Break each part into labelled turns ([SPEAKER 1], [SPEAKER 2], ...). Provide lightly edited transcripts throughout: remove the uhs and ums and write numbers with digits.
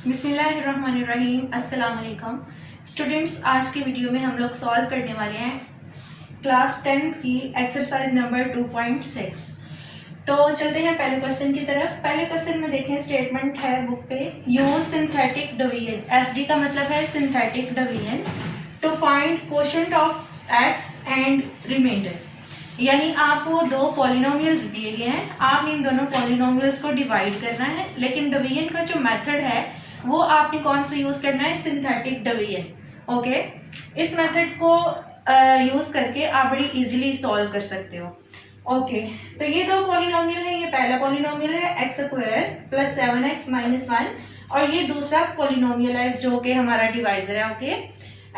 [SPEAKER 1] बिस्मिल्लाहिर्रहमानिर्रहीम। अस्सलाम वालेकुम स्टूडेंट्स, आज के वीडियो में हम लोग सॉल्व करने वाले हैं क्लास 10 की एक्सरसाइज नंबर 2.6। तो चलते हैं पहले क्वेश्चन की तरफ। पहले क्वेश्चन में देखें, स्टेटमेंट है बुक पे, यूज सिंथेटिक डिवीजन, एसडी का मतलब है synthetic division, to find quotient of x and remainder. यानी आपको दो पॉलिनोमियल्स दिए गए हैं, आपने इन दोनों पॉलिनोमियल्स को डिवाइड करना है, लेकिन डिवीजन का जो मेथड है वो आपने कौन सा यूज करना है, सिंथेटिक डिवीजन। ओके, इस मेथड को यूज करके आप बड़ी इजीली सॉल्व कर सकते हो। ओके, तो ये दो पॉलिनोमियल है, ये पहला पॉलिनोमियल है x square plus 7x minus 1, और ये दूसरा पॉलिनोमियल है जो कि हमारा डिवाइजर है, ओके,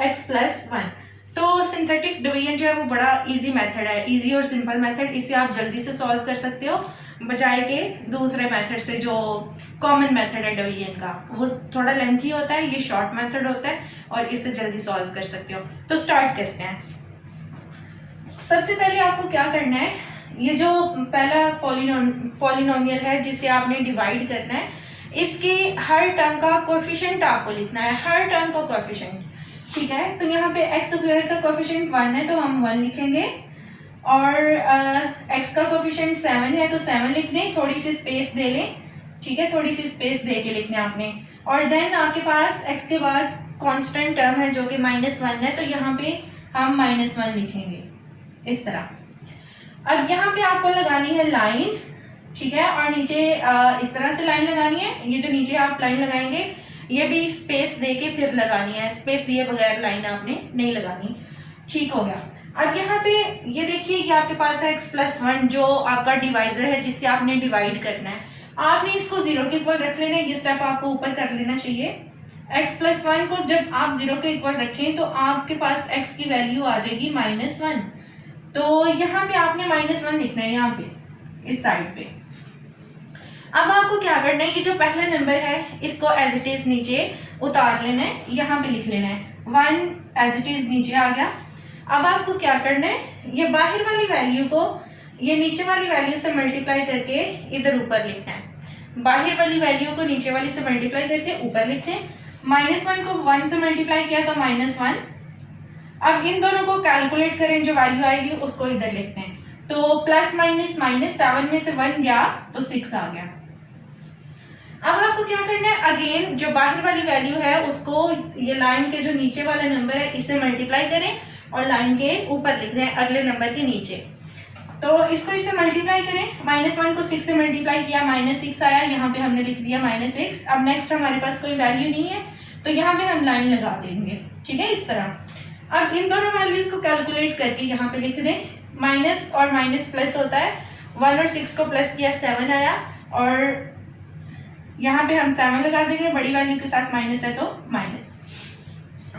[SPEAKER 1] x प्लस 1। तो सिंथेटिक डिवीजन जो है वो बड़ा इजी मेथड है, इजी और सिंपल मेथड, इसे आप जल्दी से सॉल्व कर सकते हो बजाय के दूसरे मेथड से जो कॉमन मेथड है डिवीजन का, वो थोड़ा लेंथी होता है, ये शॉर्ट मेथड होता है और इससे जल्दी सॉल्व कर सकते हो। तो स्टार्ट करते हैं। सबसे पहले आपको क्या करना है, ये जो पहला पॉलिनोमियल है जिसे आपने डिवाइड करना है, इसके हर टर्म का कोएफिशिएंट आपको लिखना है, हर टर्म का कोएफिशिएंट, ठीक है। तो यहाँ पे एक्स स्क्वायर का कोएफिशिएंट 1 है तो हम 1 लिखेंगे, और एक्स का कोएफिशिएंट 7 है तो 7 लिख दें, थोड़ी सी स्पेस दे लें, ठीक है, थोड़ी सी स्पेस दे के लिखना है आपने। और देन आपके पास एक्स के बाद कांस्टेंट टर्म है जो कि -1 है, तो यहाँ पे हम -1 लिखेंगे इस तरह। अब यहाँ पे आपको लगानी है लाइन, ठीक है, और नीचे इस तरह से लाइन लगानी है। ये जो नीचे आप लाइन लगाएंगे ये भी स्पेस दे के फिर लगानी है, स्पेस दिए बगैर लाइन आपने नहीं लगानी, ठीक हो गया। अब यहाँ पे ये देखिए, ये आपके पास है x प्लस 1 जो आपका डिवाइजर है जिससे आपने डिवाइड करना है। आपने इसको 0 के इक्वल रख लेना है, ये स्टेप आपको ऊपर कर लेना चाहिए। x प्लस 1 को जब आप 0 के इक्वल रखें तो आपके पास x की वैल्यू आ जाएगी -1, तो यहाँ पे आपने -1 लिखना है, यहाँ पे इस साइड पे। अब आपको क्या करना है, ये जो पहला नंबर है इसको एज इट इज नीचे उतार लेना है, यहाँ पे लिख लेना है 1 एज इट इज नीचे आ गया। अब आपको क्या करना है, ये बाहर वाली वैल्यू को ये नीचे वाली वैल्यू से मल्टीप्लाई करके इधर ऊपर लिखना है। बाहर वाली वैल्यू को नीचे वाली से मल्टीप्लाई करके ऊपर लिखते हैं। -1 को 1 से मल्टीप्लाई किया तो -1। अब इन दोनों को कैलकुलेट करें, जो वैल्यू आएगी उसको इधर लिखते हैं। तो प्लस माइनस माइनस, 7 में से 1 गया तो 6 आ गया। अब आपको क्या करना है, अगेन जो बाहर वाली वैल्यू है उसको ये लाइन के जो नीचे वाला नंबर है इससे मल्टीप्लाई करें और लाइन के ऊपर लिख दें अगले नंबर के नीचे। तो इसको इससे मल्टीप्लाई करें, -1 को 6 से मल्टीप्लाई किया, -6 आया, यहाँ पे हमने लिख दिया -6। अब नेक्स्ट हमारे पास कोई वैल्यू नहीं है तो यहाँ पे हम लाइन लगा देंगे, ठीक है, इस तरह। अब इन दोनों वैल्यूज को कैलकुलेट करके यहाँ पे लिख दें, माइनस और माइनस प्लस होता है, 1 और 6 को प्लस किया 7 आया, और यहाँ पे हम 7 लगा देंगे, बड़ी वैल्यू के साथ माइनस है तो माइनस।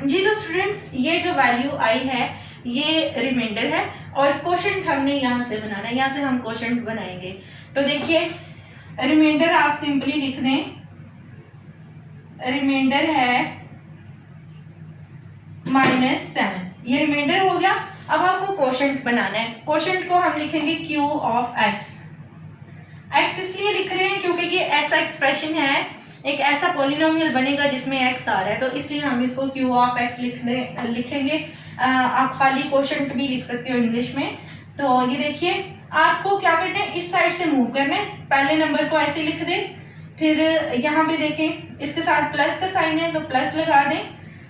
[SPEAKER 1] जी तो स्टूडेंट्स, ये जो वैल्यू आई है ये रिमाइंडर है, और क्वोशंट हमने यहाँ से बनाना है, यहाँ से हम क्वोशंट बनाएंगे। तो देखिए, रिमाइंडर आप सिंपली लिख दें, रिमाइंडर है -7, ये रिमाइंडर हो गया। अब आपको क्वोशंट बनाना है, क्वोशंट को हम लिखेंगे Q ऑफ x। x इसलिए लिख रहे हैं क्योंकि ये ऐसा एक्सप्रेशन है, एक ऐसा पॉलिनोमियल बनेगा जिसमें x आ रहा है, तो इसलिए हम इसको Q ऑफ x लिखेंगे। आप खाली क्वोशंट भी लिख सकते हो इंग्लिश में। तो ये देखिए, आपको क्या करना है, इस साइड से मूव करना है, पहले नंबर को ऐसे लिख दें, फिर यहाँ पे देखें इसके साथ प्लस का साइन है तो प्लस लगा दें,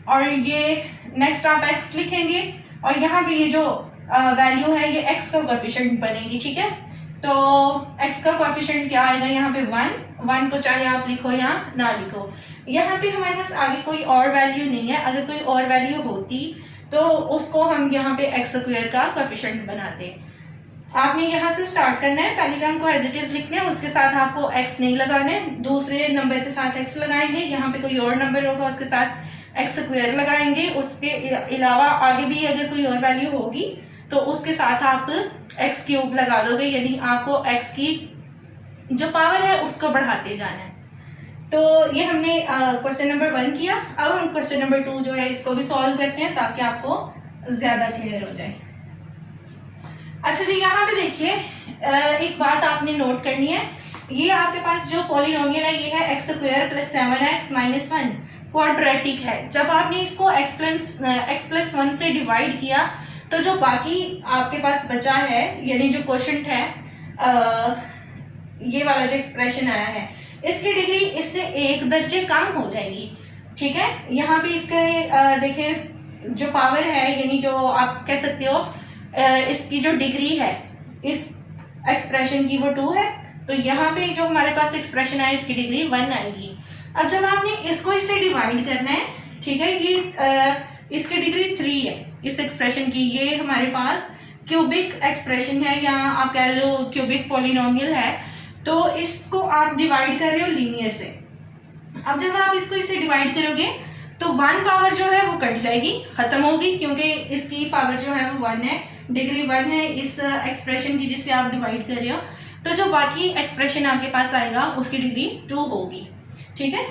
[SPEAKER 1] और ये नेक्स्ट आप x लिखेंगे, और यहाँ पे ये जो वैल्यू है ये x का कोएफिशिएंट बनेगी, ठीक है। तो x का कोएफिशिएंट क्या आएगा, यहाँ पे 1 को चाहे आप लिखो या ना लिखो। यहाँ पे हमारे पास आगे कोई और वैल्यू नहीं है, अगर कोई और वैल्यू होती तो उसको हम यहाँ पे एक्स स्क्वायर का कोएफिशिएंट बनाते। आपने यहाँ से स्टार्ट करना है, पहले टर्म को एज इट इज लिखना है, उसके साथ आपको x नहीं लगाना है, दूसरे नंबर के साथ x लगाएंगे, यहाँ पे कोई और नंबर होगा उसके साथ एक्स स्क्वायर लगाएंगे, उसके अलावा आगे भी अगर कोई और वैल्यू होगी तो उसके साथ आप एक्स क्यूब लगा दोगे, यानी आपको एक्स की जो पावर है उसको बढ़ाते जाना है। तो ये हमने क्वेश्चन नंबर 1 किया। अब हम क्वेश्चन नंबर 2 जो है इसको भी सॉल्व करते हैं ताकि आपको ज़्यादा क्लियर हो जाए। अच्छा जी, यहाँ पे देखिए, एक बात आपने नोट करनी है, ये आपके पास जो पॉलिनोमियल है ये है x square plus 7x minus 1, quadratic है। जब आपने इसको x प्लस 1 से डिवाइड किया तो जो बाकी आपके पास बचा है यानी जो क्वोशंट है ये वाला जो एक्सप्रेशन आया है इसकी डिग्री इससे एक दर्जे कम हो जाएगी। ठीक है, यहाँ पे इसके देखें जो पावर है यानी जो आप कह सकते हो इसकी जो डिग्री है इस एक्सप्रेशन की वो 2 है, तो यहाँ पे जो हमारे पास एक्सप्रेशन है इसकी डिग्री 1 आएगी। अब जब आपने इसको इससे डिवाइड करना है, ठीक है, ये इसकी डिग्री 3 है इस एक्सप्रेशन की। ये हमारे पास क्यूबिक एक्सप्रेशन है या आप कह लो क्यूबिक पॉलिनोमियल है, तो इसको आप डिवाइड कर रहे हो लीनियर से। अब जब आप इसको इससे डिवाइड करोगे तो 1 पावर जो है वो कट जाएगी, खत्म होगी, क्योंकि इसकी पावर जो है वो 1 है, डिग्री 1 है इस एक्सप्रेशन की जिससे आप डिवाइड कर रहे हो। तो जो बाकी एक्सप्रेशन आपके पास आएगा उसकी डिग्री 2 होगी। ठीक है,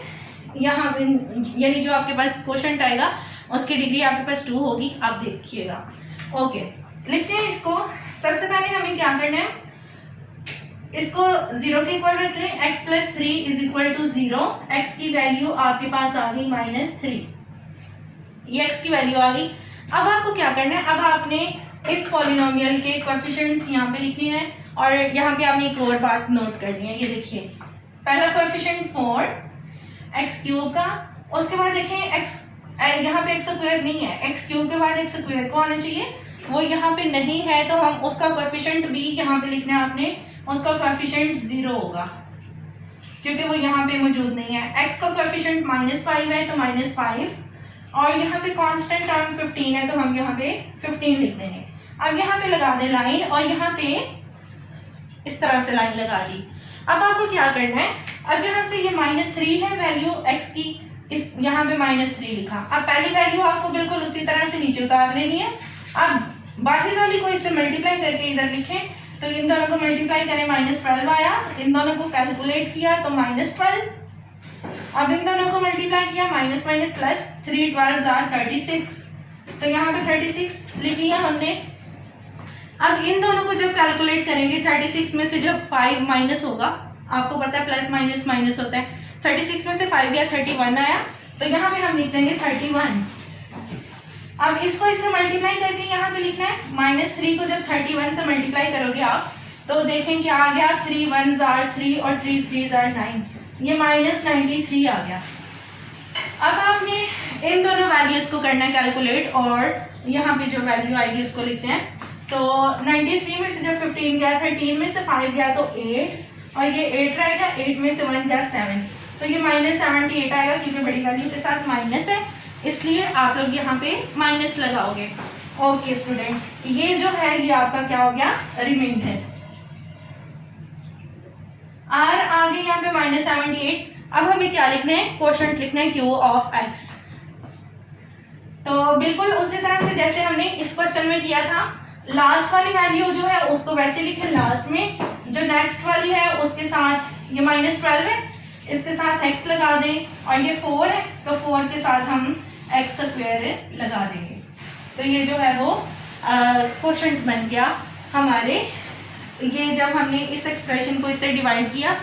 [SPEAKER 1] यहाँ यानी जो आपके पास क्वोशंट आएगा उसकी डिग्री आपके पास 2 होगी, आप देखिएगा। ओके, लिखते हैं इसको। सबसे पहले हमें क्या करना है, इसको 0 के इक्वल रख लें। x plus 3 is equal to 0। x की वैल्यू आपके पास आ गई -3, ये x की वैल्यू आ गई। अब आपको क्या करना है, अब आपने इस पॉलिनोमियल के कोएफिशिएंट्स यहाँ पे लिखने हैं और यहाँ पे आपने एक और बात नोट करनी है। ये देखिए, पहला कोएफिशिएंट 4 x क्यूब का, उसके बाद देखें x यहाँ पे x स्क्वायर नहीं है, x क्यूब के बाद x स्क्वायर को आना चाहिए, वो यहाँ पे नहीं है, तो हम उसका कोएफिशिएंट भी यहाँ पे लिखना है आपने, उसका कोएफिशिएंट 0 होगा क्योंकि वो यहाँ पे मौजूद नहीं है। x का कोएफिशिएंट -5 है तो -5, और यहाँ पे कांस्टेंट टर्म 15 है तो हम यहाँ पे 15 लिख देंगे। अब यहाँ पे लगा दे लाइन और यहाँ पे इस तरह से लाइन लगा दी। अब आपको क्या करना है, अब यहाँ से ये -3 है वैल्यू x की, इस यहाँ पे -3 लिखा। अब पहली वैल्यू आपको बिल्कुल उसी तरह से नीचे उतार लेनी है। अब बाहर वाली को इससे मल्टीप्लाई करके इधर लिखें, तो इन दोनों को मल्टीप्लाई करें, -12 आया, इन दोनों को कैलकुलेट किया तो -12। अब इन दोनों को मल्टीप्लाई किया, माइनस माइनस प्लस, 3 12 आर 36, तो यहाँ पे 36 लिख लिया हमने। अब इन दोनों को जब कैलकुलेट करेंगे, 36 में से जब 5 माइनस होगा, आपको पता है प्लस माइनस माइनस होता है, 36 में से 5 गया 31 आया, तो यहाँ पे हम लिख देंगे 31। अब इसको इससे मल्टीप्लाई करके यहाँ पे लिखना है, -3 को जब 31 से मल्टीप्लाई करोगे आप तो देखें क्या आ गया, 3 1 आर 3 और 3 3 आर 9, ये -93 आ गया। अब आपने इन दोनों वैल्यूज को करना है कैलकुलेट, और यहाँ पे जो वैल्यू आएगी उसको लिखते हैं। तो 93 में से जब 15 गया, 13 में से 5 गया तो 8, और ये 8 रहेगा, 8 में से 1 गया 7, तो ये -78 आएगा क्योंकि बड़ी वैल्यू के साथ माइनस है, इसलिए आप लोग यहाँ पे माइनस लगाओगे। ओके स्टूडेंट्स, ये जो है ये आपका क्या हो गया, रिमाइंडर। आर आ गई यहाँ पे -78। अब हमें क्या लिखना है, क्वोशंट लिखना है क्यू ऑफ एक्स। तो बिल्कुल उसी तरह से जैसे हमने इस क्वेश्चन में किया था, लास्ट वाली वैल्यू जो है उसको वैसे लिखें लास्ट में, जो नेक्स्ट वाली है उसके साथ ये -12 है, इसके साथ x लगा दें, और ये 4 है तो 4 के साथ हम x स्क्वायर लगा देंगे। तो ये जो है वो क्वोशंट बन गया हमारे। ये जब हमने इस एक्सप्रेशन को इससे डिवाइड किया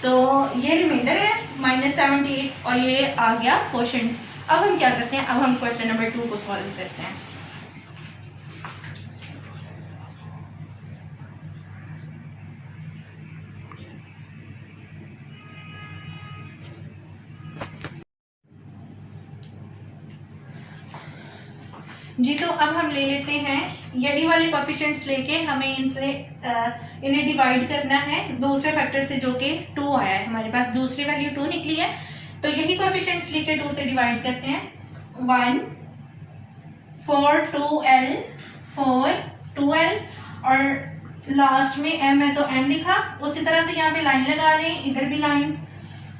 [SPEAKER 1] तो ये रिमाइंडर है -78 और ये आ गया क्वोशंट। अब हम क्या करते हैं, अब हम क्वेश्चन नंबर 2 को सॉल्व करते हैं। जी, तो अब हम ले लेते हैं यही वाले कोएफिशिएंट्स लेके हमें इनसे इन्हें डिवाइड करना है दूसरे फैक्टर से, जो कि 2 आया है हमारे पास, दूसरी वैल्यू 2 निकली है, तो यही कोएफिशिएंट्स लेके 2 से डिवाइड करते हैं। 1 4 2l 4 2l, और लास्ट में m है तो m लिखा। उसी तरह से यहाँ पे लाइन लगा रहे हैं, इधर भी लाइन।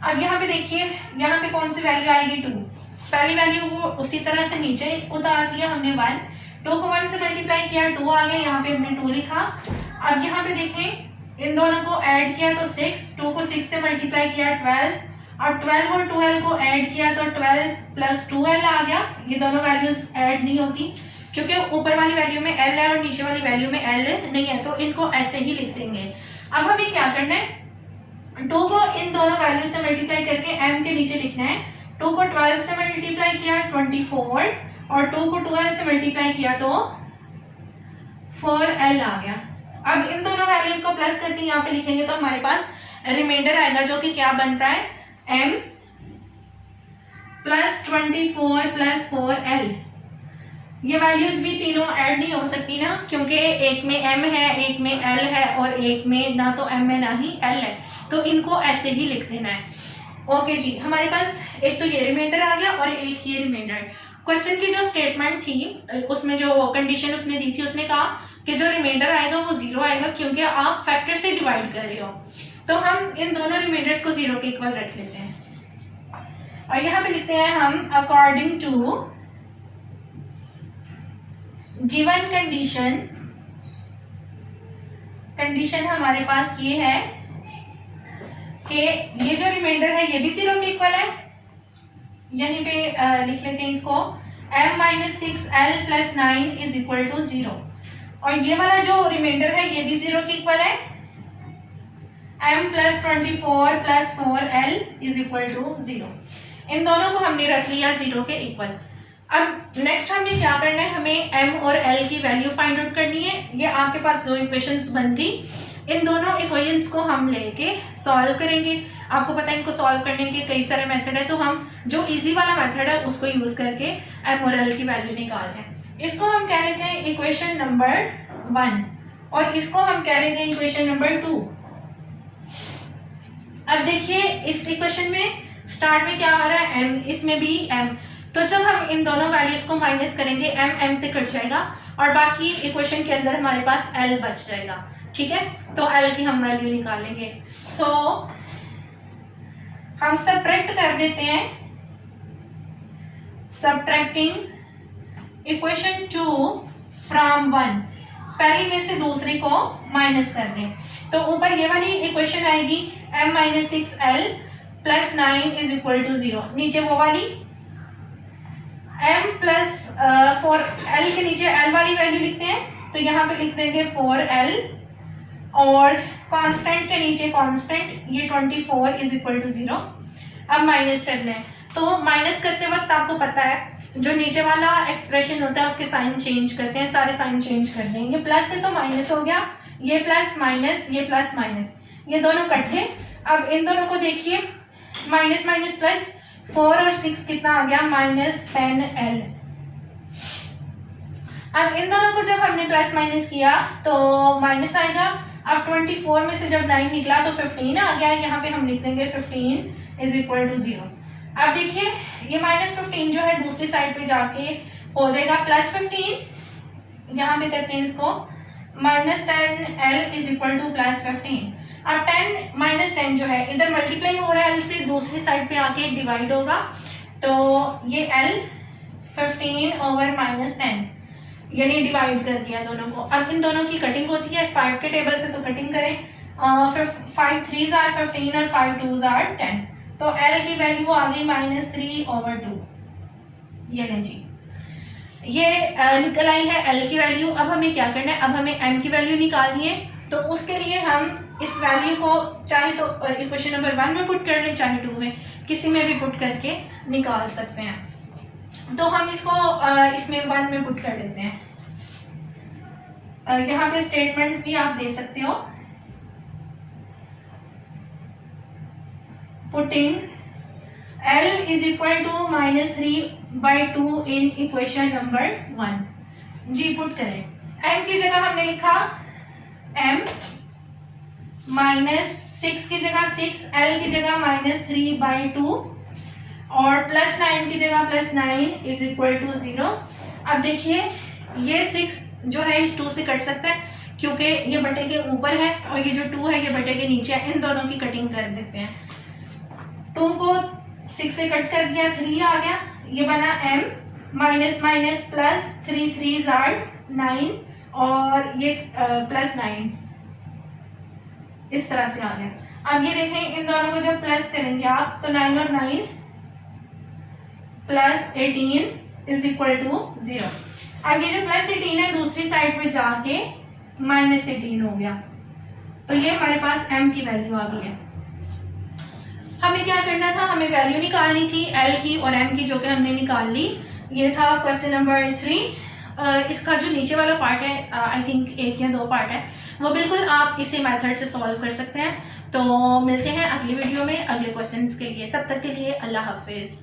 [SPEAKER 1] अब यहाँ पे देखिए, यहाँ पे कौन सी वैल्यू आएगी, 2। पहली वैल्यू को उसी तरह से नीचे उतार लिया हमने 1, 2 को 1 से मल्टीप्लाई किया, 2 आ गया, यहाँ पे हमने 2 लिखा। अब यहाँ पे देखें, इन दोनों को ऐड किया तो 6, 2 को 6 से मल्टीप्लाई किया 12, और 12 और 12 को ऐड किया तो 12 प्लस 2l आ गया। ये दोनों वैल्यूज ऐड नहीं होती क्योंकि ऊपर वाली वैल्यू में l है और नीचे वाली वैल्यू में l नहीं है, तो इनको ऐसे ही लिख देंगे। अब हमें क्या करना है, 2 को इन दोनों वैल्यू से मल्टीप्लाई करके m के नीचे लिखना है। 2 को 12 से मल्टीप्लाई किया 24 और 2 को 12 से मल्टीप्लाई किया तो 4l आ गया। अब इन दोनों वैल्यूज को प्लस करके यहाँ पे लिखेंगे तो हमारे पास रिमाइंडर आएगा जो कि क्या बन रहा है m प्लस 24 प्लस 4l। ये वैल्यूज भी तीनों ऐड नहीं हो सकती ना, क्योंकि एक में m है, एक में l है और एक में ना तो m है ना ही l है, तो इनको ऐसे ही लिख देना है। ओके जी, हमारे पास एक तो ये रिमाइंडर आ गया और एक ये रिमाइंडर। क्वेश्चन की जो स्टेटमेंट थी उसमें जो कंडीशन उसने दी थी, उसने कहा कि जो रिमाइंडर आएगा वो 0 आएगा क्योंकि आप फैक्टर से डिवाइड कर रहे हो। तो हम इन दोनों रिमाइंडर्स को 0 के इक्वल रख लेते हैं और यहाँ पे लिखते हैं हम अकॉर्डिंग टू गिवन कंडीशन हमारे पास ये है कि ये जो रिमाइंडर है ये भी 0 के इक्वल है। यहीं पे लिख लेते हैं इसको m minus 6l plus 9 is equal to 0 और ये वाला जो रिमाइंडर है ये भी 0 के इक्वल है। m plus 24 plus 4l is equal to 0। इन दोनों को हमने रख लिया 0 के इक्वल। अब नेक्स्ट हमें क्या करना है, हमें m और l की वैल्यू फाइंड आउट करनी है। ये आपके पास दो इक्वेशंस बन गई। इन दोनों इक्वेशंस को हम लेके सॉल्व करेंगे। आपको पता है इनको सॉल्व करने के कई सारे मेथड है, तो हम जो इजी वाला मेथड है उसको यूज करके m और l की वैल्यू निकाल रहे हैं। इसको हम कह लेते हैं इक्वेशन नंबर 1 और इसको हम कह लेते हैं इक्वेशन नंबर 2। अब देखिए इस इक्वेशन में स्टार्ट में क्या आ रहा है m, इसमें भी m। तो जब हम इन दोनों वैल्यूज को माइनस करेंगे m से कट जाएगा और बाकी इक्वेशन के अंदर हमारे पास l बच जाएगा। ठीक है, तो l की हम वैल्यू निकालेंगे। सो हम सब्ट्रैक्ट कर देते हैं, सब्ट्रैक्टिंग इक्वेशन 2 फ्रॉम 1, पहली में से दूसरी को माइनस कर दें तो ऊपर ये वाली इक्वेशन आएगी m minus 6l plus 9 is equal to 0। नीचे वो वाली m प्लस 4l के नीचे l वाली वैल्यू लिखते हैं तो यहाँ पे लिख देंगे 4l और कांस्टेंट के नीचे कांस्टेंट ये 24 इज इक्वल टू 0। अब माइनस करना है तो माइनस करते वक्त आपको पता है जो नीचे वाला एक्सप्रेशन होता है उसके साइन चेंज करते हैं, सारे साइन चेंज कर देंगे। प्लस है तो माइनस हो गया, ये प्लस माइनस, ये प्लस माइनस, ये दोनों कट गए। अब इन दोनों को देखिए माइनस माइनस प्लस 4 और 6 कितना आ गया माइनस 10l। अब इन दोनों को जब हमने प्लस माइनस किया तो माइनस आएगा। अब 24 में से जब 9 निकला तो 15 आ गया। यहाँ पे हम लिख देंगे 15 इज इक्वल टू 0। अब देखिए ये माइनस 15 जो है दूसरी साइड पे जाके हो जाएगा प्लस 15। यहाँ पे करते हैं इसको minus 10l is equal two plus 15। अब 10 माइनस 10 जो है इधर मल्टीप्लाई हो रहा है l से, दूसरी साइड पे आके डिवाइड होगा तो ये l 15 ओवर माइनस 10 यानी डिवाइड कर दिया दोनों को। अब इन दोनों की कटिंग होती है 5 के टेबल से, तो कटिंग करें 5 3s आर 15 और 5 2s आर 10 तो l की वैल्यू आ गई माइनस 3 ओवर 2। ये नहीं जी, ये निकल आई है l की वैल्यू। अब हमें क्या करना है, अब हमें m की वैल्यू निकालनी है। तो उसके लिए हम इस वैल्यू को चाहे तो इक्वेशन नंबर 1 में पुट कर लें चाहे 2 में, किसी में भी पुट करके निकाल सकते हैं। तो हम इसको इसमें 1 में पुट कर लेते हैं। यहाँ पे स्टेटमेंट भी आप दे सकते हो, putting l is equal to minus 3/2 in equation number 1। जी पुट करें, m की जगह हमने लिखा m माइनस 6 की जगह 6, l की जगह माइनस 3/2 और प्लस 9 की जगह प्लस 9 इज इक्वल टू 0। अब देखिए ये 6 जो है इस 2 से कट सकता है क्योंकि ये बटे के ऊपर है और ये जो 2 है ये बटे के नीचे है। इन दोनों की कटिंग कर देते हैं। 2 को 6 से कट कर दिया, 3 आ गया, ये बना m minus minus plus 3 3s are 9 और ये प्लस 9 इस तरह से आ गया। अब ये देखें इन दोनों को जब प्लस करेंगे आप तो 9 और 9 प्लस 18 इज इक्वल टू 0। अब ये जो प्लस 18 है दूसरी साइड पे जाके माइनस 18 हो गया तो ये हमारे पास m की वैल्यू आ गई है। हमें क्या करना था, हमें वैल्यू निकालनी थी एल की और एम की, जो कि हमने निकाल ली। ये था क्वेश्चन नंबर 3। इसका जो नीचे वाला पार्ट है, आई थिंक 1 या 2 पार्ट है, वो बिल्कुल आप इसी मेथड से सॉल्व कर सकते हैं। तो मिलते हैं अगली वीडियो में अगले क्वेश्चंस के लिए। तब तक के लिए अल्लाह हाफिज़।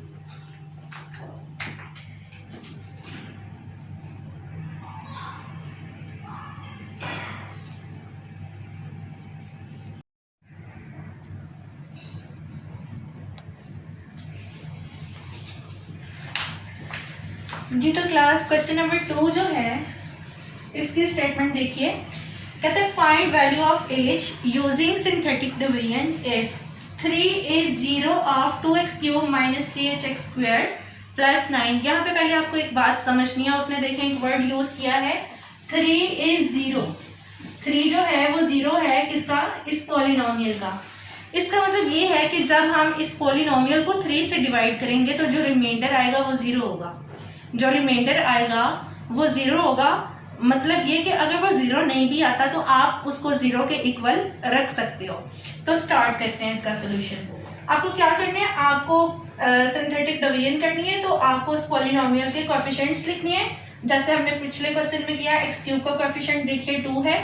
[SPEAKER 1] जी तो क्लास क्वेश्चन नंबर 2 जो है, इसकी स्टेटमेंट देखिए। कहते हैं find value of h using synthetic division if 3 is 0 of 2x cube minus 3hx square plus 9। यहाँ पे पहले आपको एक बात समझनी है। उसने देखें एक वर्ड यूज किया है 3 is 0। 3 जो है वो 0 है किसका, इस पॉलिनोमियल का। इसका मतलब ये है कि जब हम इस पॉलिनोमियल को 3 से डिवाइड करेंगे तो जो रिमाइंडर आएगा वो 0 होगा। जो रिमाइंडर आएगा वो 0 होगा। मतलब ये कि अगर वो 0 नहीं भी आता तो आप उसको 0 के इक्वल रख सकते हो। तो स्टार्ट करते हैं इसका सोल्यूशन। आपको क्या करना है, आपको सिंथेटिक डिवीजन करनी है। तो आपको उस पॉलिनोमियल के कोएफिशिएंट्स लिखने हैं, जैसे हमने पिछले क्वेश्चन में किया। एक्स क्यूब का कोएफिशिएंट देखिए 2 है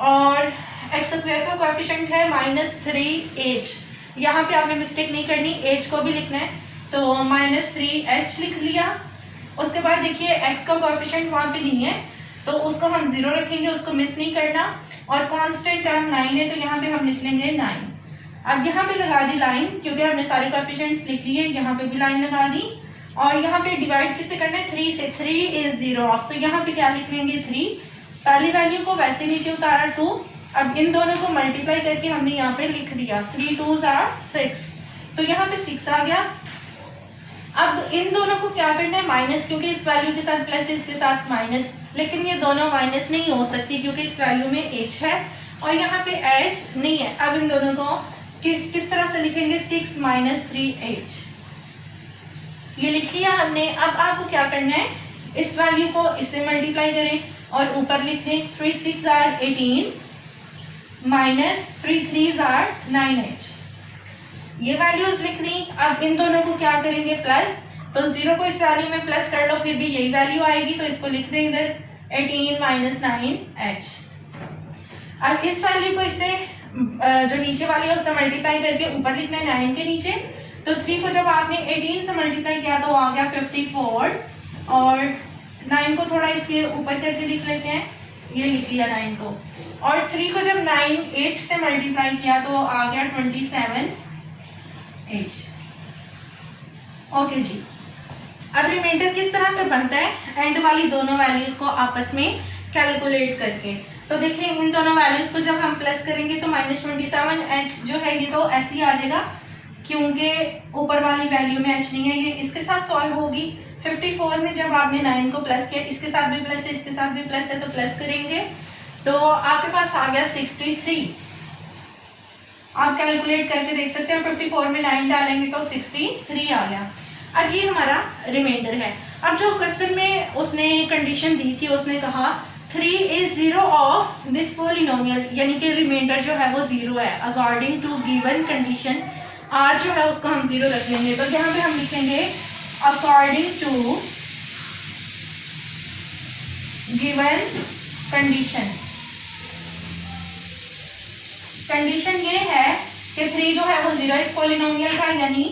[SPEAKER 1] और एक्स स्क्वायर का कोएफिशिएंट है -3h। यहाँ पे आपने मिस्टेक नहीं करनी, एच को भी लिखना है। तो -3h लिख लिया। उसके बाद देखिए x का कोएफिशिएंट वहाँ पे नहीं है तो उसको हम 0 रखेंगे, उसको मिस नहीं करना। और कांस्टेंट टर्म 9 है तो यहाँ पे हम लिख लेंगे 9। अब यहाँ पे लगा दी लाइन, क्योंकि हमने सारे कोएफिशिएंट्स लिख लिए। यहाँ पे भी लाइन लगा दी और यहाँ पे डिवाइड किससे करना है, 3 से। 3 is 0 ऑफ, तो यहाँ पे क्या लिख लेंगे 3। पहली वैल्यू को वैसे नीचे उतारा 2। अब इन दोनों को मल्टीप्लाई करके हमने यहाँ पे लिख दिया 3 2s are 6, तो यहाँ पे 6 आ गया। अब इन दोनों को क्या करना है, माइनस, क्योंकि इस वैल्यू के साथ प्लस है, इसके साथ माइनस। लेकिन ये दोनों माइनस नहीं हो सकती क्योंकि इस वैल्यू में h है और यहाँ पे h नहीं है। अब इन दोनों को किस तरह से लिखेंगे, 6 - 3h, ये लिख लिया हमने। अब आपको क्या करना है, इस वैल्यू को इससे मल्टीप्लाई करें और ऊपर लिख दें 3 6 are 18 -3 3s are 9h। ये वैल्यूज लिख दी। अब इन दोनों को क्या करेंगे, प्लस। तो 0 को इस वैल्यू में प्लस कर लो, फिर भी यही वैल्यू आएगी, तो इसको लिख दें इधर 18 - 9h। अब इस वैल्यू को इससे जो नीचे वाली है उससे मल्टीप्लाई करके ऊपर लिखना है 9 के नीचे। तो 3 को जब आपने 18 से मल्टीप्लाई किया तो आ गया 54 और 9 को थोड़ा इसके ऊपर करके लिख लेते हैं, ये लिख लिया 9 को। और 3 को जब 9h से मल्टीप्लाई किया तो आ गया 27h। ओके जी। अब रिमाइंडर किस तरह से बनता है, एंड वाली दोनों वैल्यूज को आपस में कैलकुलेट करके। तो देखिए इन दोनों वैल्यूज को जब हम प्लस करेंगे तो -27h जो है ये तो ऐसे ही आ जाएगा, क्योंकि ऊपर वाली वैल्यू में h नहीं है, ये इसके साथ सॉल्व होगी। 54 में जब आपने 9 को प्लस किया, इसके साथ भी प्लस है, इसके साथ भी प्लस है, तो प्लस करेंगे तो आपके पास आ गया 63। आप कैलकुलेट करके देख सकते हैं, 54 में 9 डालेंगे तो 63 आ गया। अब ये हमारा रिमाइंडर है। अब जो क्वेश्चन में उसने कंडीशन दी थी, उसने कहा 3 is 0 ऑफ दिस पॉलिनोमियल, यानी कि रिमाइंडर जो है वो 0 है। According to given condition r जो है उसको हम 0 रख लेंगे। तो यहाँ पे हम लिखेंगे according to given condition. Condition ये है कि 3 जो है वो 0 इस पॉलिनोमियल का, यानी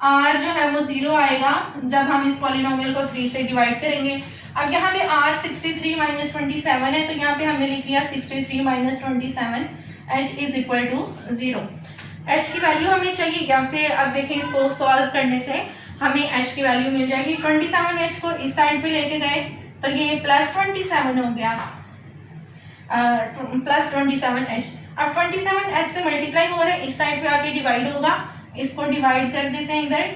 [SPEAKER 1] r जो है वो 0 आएगा जब हम इस पॉलिनोमियल को 3 से डिवाइड करेंगे। अब यहाँ पे r 63 - 27 है, तो यहाँ पे हमने लिख लिया 63 - 27, h is equal to 0। h की वैल्यू हमें चाहिए यहाँ से। अब देखें इसको सॉल्व करने से हमें h की वैल्यू मिल जाएगी। 27h को इस साइड पे लेके गए तो ये +27 हो गया, +27h। अब 27h से मल्टीप्लाई हो रहा है, इस साइड पे आके डिवाइड होगा, इसको डिवाइड कर देते हैं इधर।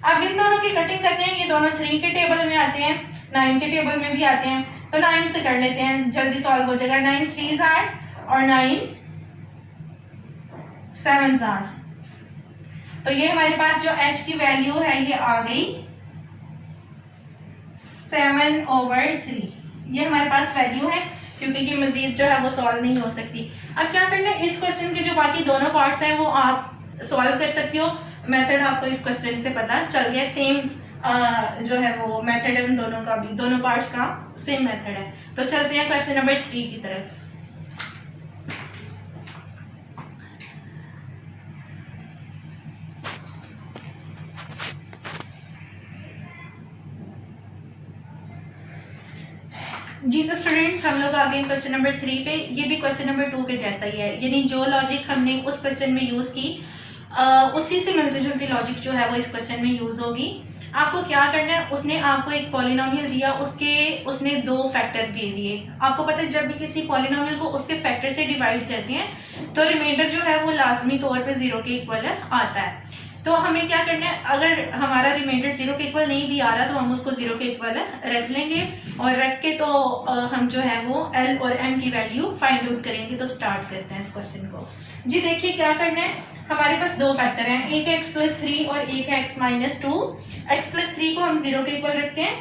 [SPEAKER 1] अब इन दोनों की कटिंग करते हैं, ये दोनों 3 के टेबल में आते हैं, 9 के टेबल में भी आते हैं, तो 9 से कर लेते हैं, जल्दी सॉल्व हो जाएगा। 9 3s are और 9 7s are। तो ये हमारे पास जो h की वैल्यू है ये आ गई 7/3। ये हमारे पास वैल्यू है। क्योंकि ये मजीद जो है वो सॉल्व नहीं हो सकती। अब क्या करना है, इस क्वेश्चन के जो बाकी दोनों पार्ट्स हैं वो आप सॉल्व कर सकते हो। मेथड आपको इस क्वेश्चन से पता चल गया, सेम जो है वो मेथड है उन दोनों का भी, दोनों पार्ट्स का सेम मेथड है। तो चलते हैं क्वेश्चन नंबर 3 की तरफ। जी तो स्टूडेंट्स हम लोग आ गए क्वेश्चन नंबर 3 पे। ये भी क्वेश्चन नंबर 2 के जैसा ही है, यानी जो लॉजिक हमने उस क्वेश्चन में यूज़ की उसी से मिलती जुलती लॉजिक जो है वो इस क्वेश्चन में यूज़ होगी। आपको क्या करना है, उसने आपको एक पॉलिनोमियल दिया, उसने 2 फैक्टर दे दिए। आपको पता है जब भी किसी पॉलिनोमियल को उसके फैक्टर से डिवाइड करते हैं तो रिमाइंडर जो है वो लाजमी तौर पे 0 के इक्वल आता है। तो हमें क्या करना है, अगर हमारा रिमाइंडर 0 के इक्वल नहीं भी आ रहा तो हम उसको 0 के इक्वल रख लेंगे, और रख के तो हम जो है वो L और M की वैल्यू फाइंड आउट करेंगे। तो स्टार्ट करते हैं इस क्वेश्चन को। जी देखिए क्या करना है, हमारे पास 2 फैक्टर हैं, एक है x+3 और एक है x-2। x+3 को हम 0 के इक्वल रखते हैं,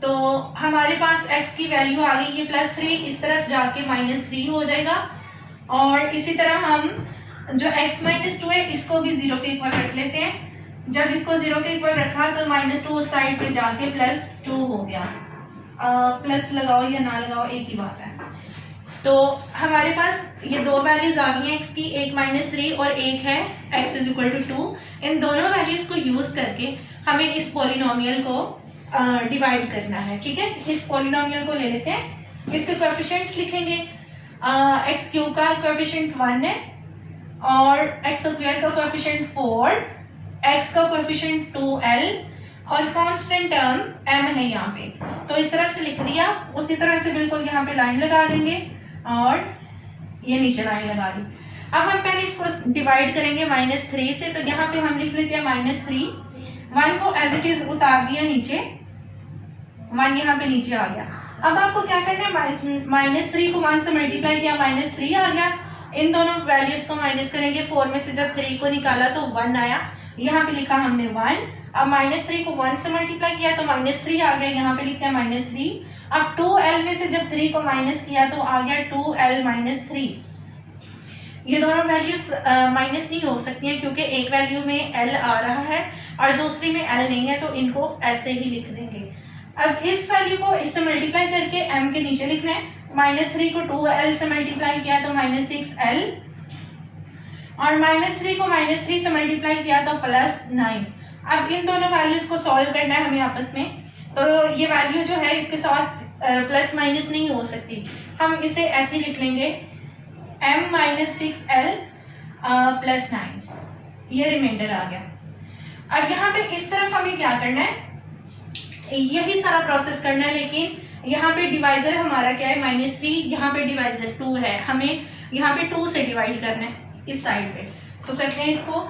[SPEAKER 1] तो हमारे पास x की वैल्यू आ गई, ये +3 इस तरफ जाके -3 हो जाएगा। और इसी तरह हम जो x-2 है इसको भी 0 के इक्वल रख लेते हैं। जब इसको 0 के इक्वल रखा तो -2 उस साइड पे जाके +2 हो गया। प्लस लगाओ या ना लगाओ एक ही बात है। तो हमारे पास ये 2 वैल्यूज आ गई हैं x की, एक -3 और एक है x = 2। इन दोनों वैल्यूज को यूज करके हमें इस पॉलिनोमियल को डिवाइड करना है। ठीक है, इस पॉलिनोमियल को ले लेते हैं, इसके कोएफिशिएंट्स लिखेंगे। x³ का कोएफिशिएंट 1 है और x² का कोएफिशिएंट 4, x का कोएफिशिएंट 2l और कांस्टेंट टर्म m है यहाँ पे। तो इस तरह से लिख दिया। उसी तरह से बिल्कुल यहाँ पे लाइन लगा देंगे और ये नीचे लाइन लगा दी। अब हम पहले इसको डिवाइड करेंगे -3 से, तो यहाँ पे हम लिख लेते हैं -3। 1 को एज इट इज उतार दिया नीचे, 1 यहाँ पे नीचे आ गया। अब आपको क्या करना है, -3 को 1 से मल्टीप्लाई किया, -3 आ गया। इन दोनों वैल्यूज को माइनस करेंगे, 4 में से जब 3 को निकाला तो 1 आया, यहाँ पे लिखा हमने 1। अब -3 को 1 से मल्टीप्लाई किया तो -3 आ गया, यहाँ पे लिखते हैं -3। अब 2l में से जब 3 को माइनस किया तो आ गया 2l - 3। ये दोनों वैल्यूज माइनस नहीं हो सकती हैं क्योंकि एक वैल्यू में l आ रहा है और दूसरी में l नहीं है, तो इनको ऐसे ही लिख देंगे। अब इस वैल्यू को इससे मल्टीप्लाई करके m के नीचे लिखना है। -3 को 2l से मल्टीप्लाई किया तो -6l, और -3 को -3 से मल्टीप्लाई किया तो +9। अब इन दोनों वैल्यूज को सॉल्व करना है हमें आपस में, तो ये वैल्यू जो है इसके साथ प्लस माइनस नहीं हो सकती, हम इसे ऐसे लिख लेंगे m - 6l + 9, ये रिमाइंडर आ गया। अब यहाँ पे इस तरफ हमें क्या करना है, यही सारा प्रोसेस करना है, लेकिन यहाँ पे डिवाइजर हमारा क्या है -3, यहाँ पे डिवाइजर 2 है, हमें यहाँ पे 2 से डिवाइड करना है इस साइड पे। तो करते हैं इसको